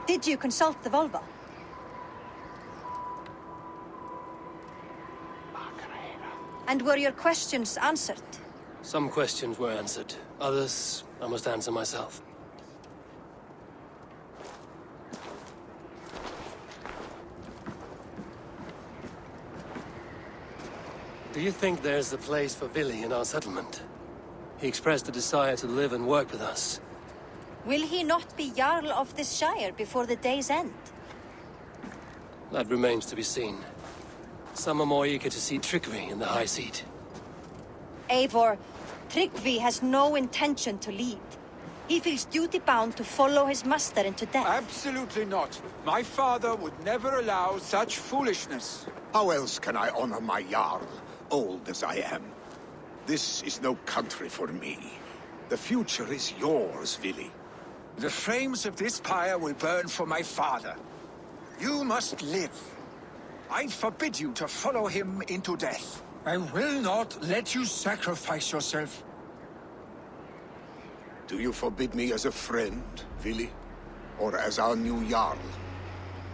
Did you consult the Volva? And were your questions answered? Some questions were answered. Others, I must answer myself. Do you think there's a place for Vili in our settlement? He expressed a desire to live and work with us. Will he not be Jarl of this Shire before the day's end? That remains to be seen. Some are more eager to see Tryggvi in the high seat. Eivor, Tryggvi has no intention to lead. He feels duty-bound to follow his master into death. Absolutely not. My father would never allow such foolishness. How else can I honor my Jarl, old as I am? This is no country for me. The future is yours, Vili. The flames of this pyre will burn for my father. You must live. I forbid you to follow him into death. I will not let you sacrifice yourself. Do you forbid me as a friend, Vili? Or as our new Jarl?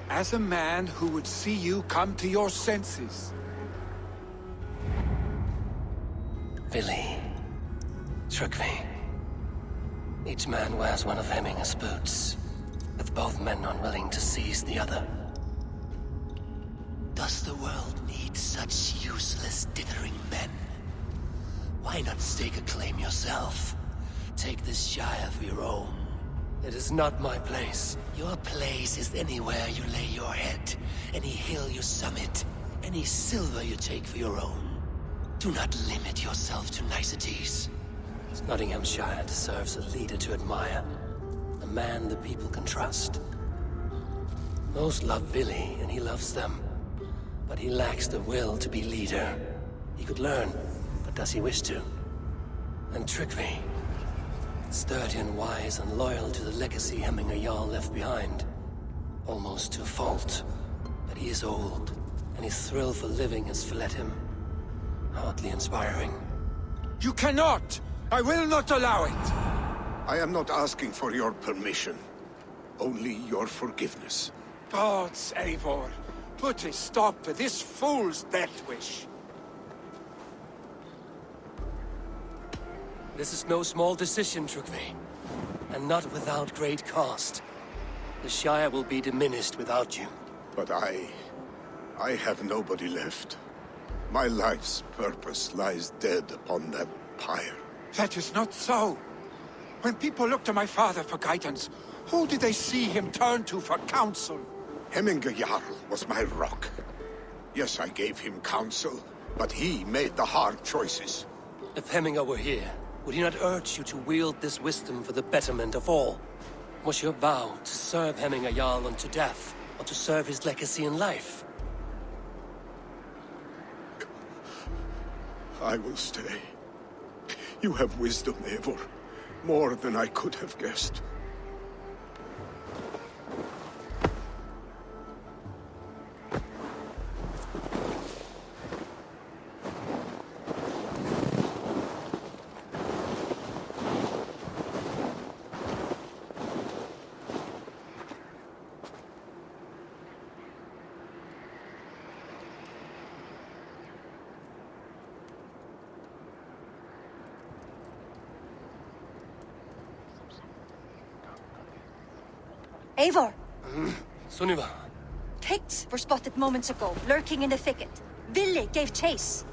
As a man who would see you come to your senses. Vili. Tryggvi. Each man wears one of Hemminger's boots, with both men unwilling to seize the other. Does the world need such useless, dithering men? Why not stake a claim yourself? Take this Shire for your own. It is not my place. Your place is anywhere you lay your head, any hill you summit, any silver you take for your own. Do not limit yourself to niceties. Snotinghamscire deserves a leader to admire, a man the people can trust. Most love Vili, and he loves them. But he lacks the will to be leader. He could learn, but does he wish to? And Tryggvi, sturdy and wise and loyal to the legacy Hemminger Jarl left behind. Almost to a fault. But he is old, and his thrill for living has fled him. Hardly inspiring. You cannot! I will not allow it! I am not asking for your permission. Only your forgiveness. Gods, Eivor, put a stop to this fool's death wish. This is no small decision, Tryggvi. And not without great cost. The Shire will be diminished without you. But I have nobody left. My life's purpose lies dead upon that pyre. That is not so. When people look to my father for guidance, who did they see him turn to for counsel? Hemminger Jarl was my rock. Yes, I gave him counsel, but he made the hard choices. If Hemminger were here, would he not urge you to wield this wisdom for the betterment of all? Was your vow to serve Hemminger Jarl unto death, or to serve his legacy in life? I will stay. You have wisdom, Eivor. More than I could have guessed. Eivor! Sunniva. Pigs were spotted moments ago, lurking in the thicket. Vili gave chase.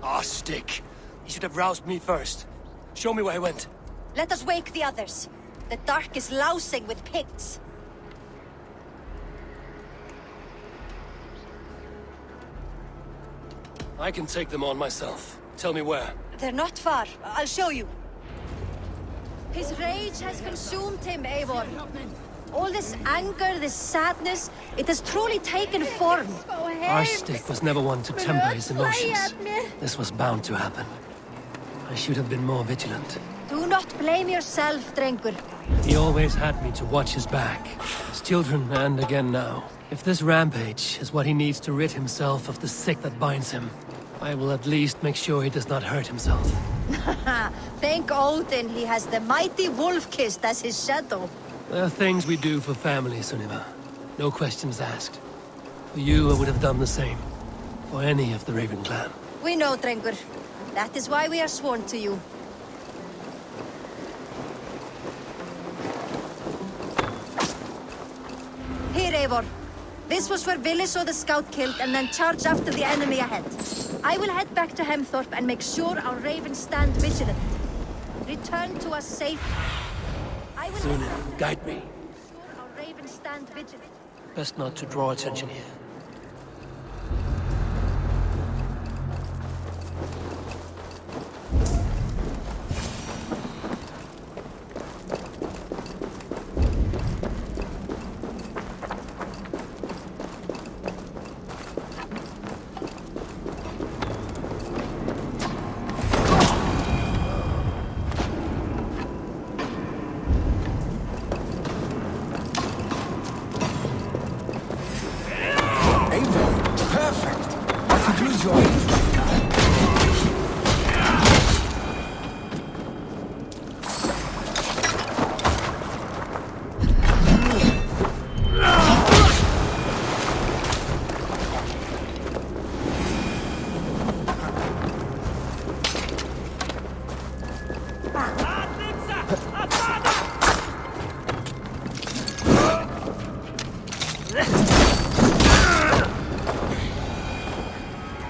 Ah, stick. He should have roused me first. Show me where he went. Let us wake the others. The dark is lousing with pigs. I can take them on myself. Tell me where. They're not far. I'll show you. His rage has consumed him, Eivor. All this anger, this sadness, it has truly taken form. Arstic was never one to temper his emotions. This was bound to happen. I should have been more vigilant. Do not blame yourself, Drengur. He always had me to watch his back. As children, and again now. If this rampage is what he needs to rid himself of the sick that binds him, I will at least make sure he does not hurt himself. Thank Odin he has the mighty Wolf-Kissed as his shadow. There are things we do for family, Sunniva. No questions asked. For you, I would have done the same. For any of the Raven clan. We know, Drengur. That is why we are sworn to you. Here, Eivor. This was where Vili saw the scout killed and then charged after the enemy ahead. I will head back to Hemthorpe and make sure our ravens stand vigilant. Return to us safe. I will Sunniva, guide me. make sure our ravens stand vigilant. Best not to draw attention here.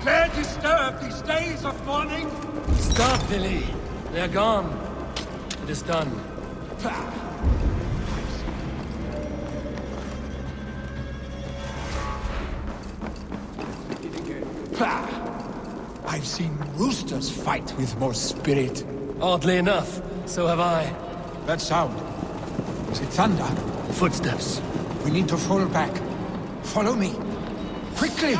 Dare disturb these days of mourning? Stop, Vili. They are gone. It is done. I've seen roosters fight with more spirit. Oddly enough, so have I. That sound. Is it thunder? Footsteps. We need to fall back. Follow me. Quickly!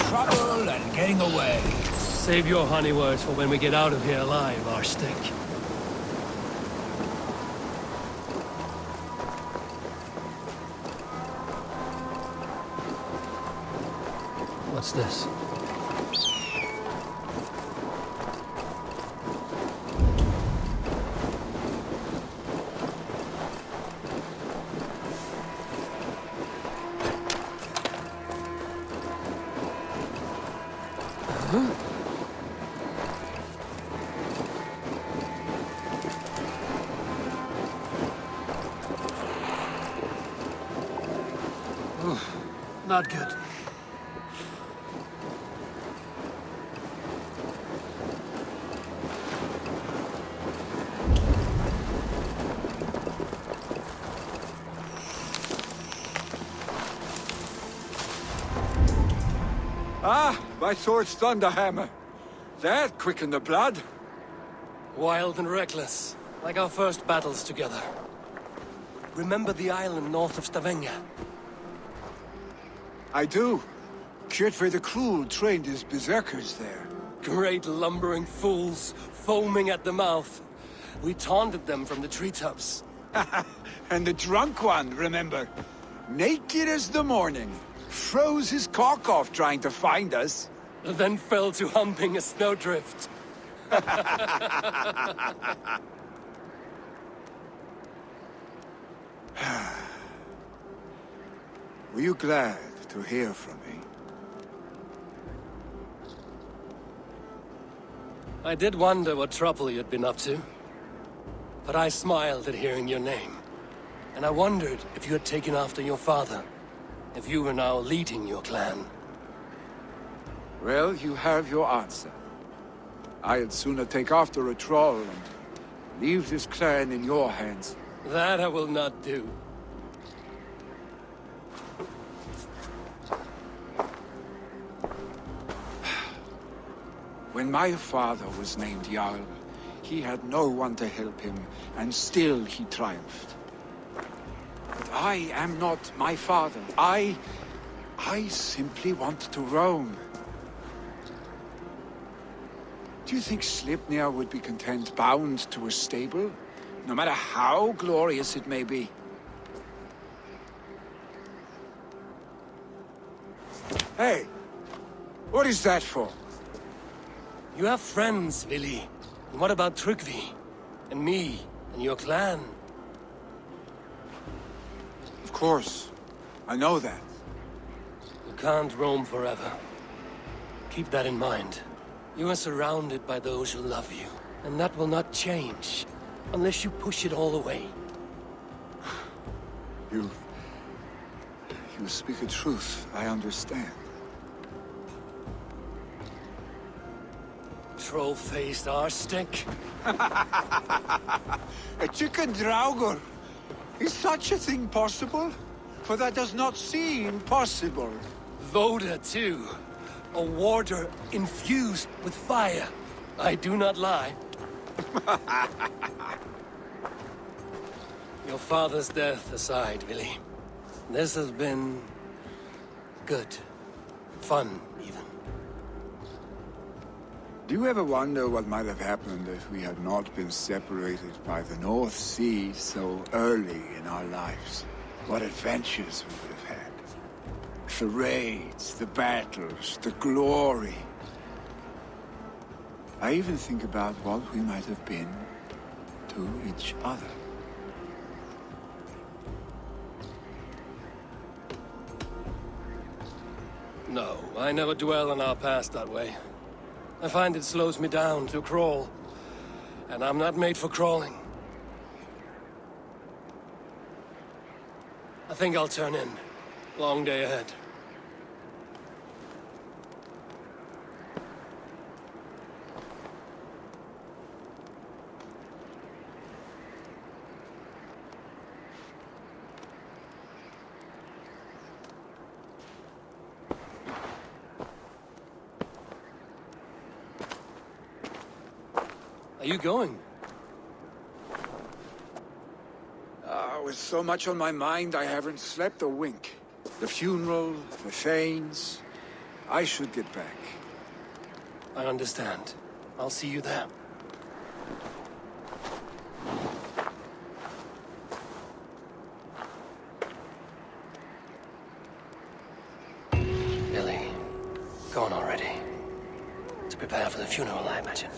Trouble and getting away. Save your honey words for when we get out of here alive, Arstic. What's this? Not good. Ah, my sword's thunderhammer. That quickened the blood. Wild and reckless, like our first battles together. Remember the island north of Stavanger? I do. Kjotve the Cruel trained his berserkers there. Great lumbering fools, foaming at the mouth. We taunted them from the treetops. And the drunk one, remember? Naked as the morning. Froze his cock off trying to find us. Then fell to humping a snowdrift. Were you glad to hear from me? I did wonder what trouble you'd been up to. But I smiled at hearing your name. And I wondered if you had taken after your father. If you were now leading your clan. Well, you have your answer. I'd sooner take after a troll and leave this clan in your hands. That I will not do. When my father was named Jarl, he had no one to help him, and still he triumphed. But I am not my father. I simply want to roam. Do you think Sleipnir would be content bound to a stable? No matter how glorious it may be? Hey! What is that for? You have friends, Vili. And what about Tryggvi? And me? And your clan? Of course. I know that. You can't roam forever. Keep that in mind. You are surrounded by those who love you. And that will not change. Unless you push it all away. You speak a truth. I understand. Troll-faced arse-stink. A chicken draugur. Is such a thing possible? For that does not seem possible. Voda, too. A warder infused with fire. I do not lie. Your father's death aside, Vili. This has been... good. Fun, even. Do you ever wonder what might have happened if we had not been separated by the North Sea so early in our lives? What adventures we would have had. The raids, the battles, the glory. I even think about what we might have been to each other. No, I never dwell on our past that way. I find it slows me down to crawl. And I'm not made for crawling. I think I'll turn in. Long day ahead. Are you going? With so much on my mind, I haven't slept a wink. The funeral, the Thanes. I should get back. I understand. I'll see you there. Billy, gone already. To prepare for the funeral, I imagine.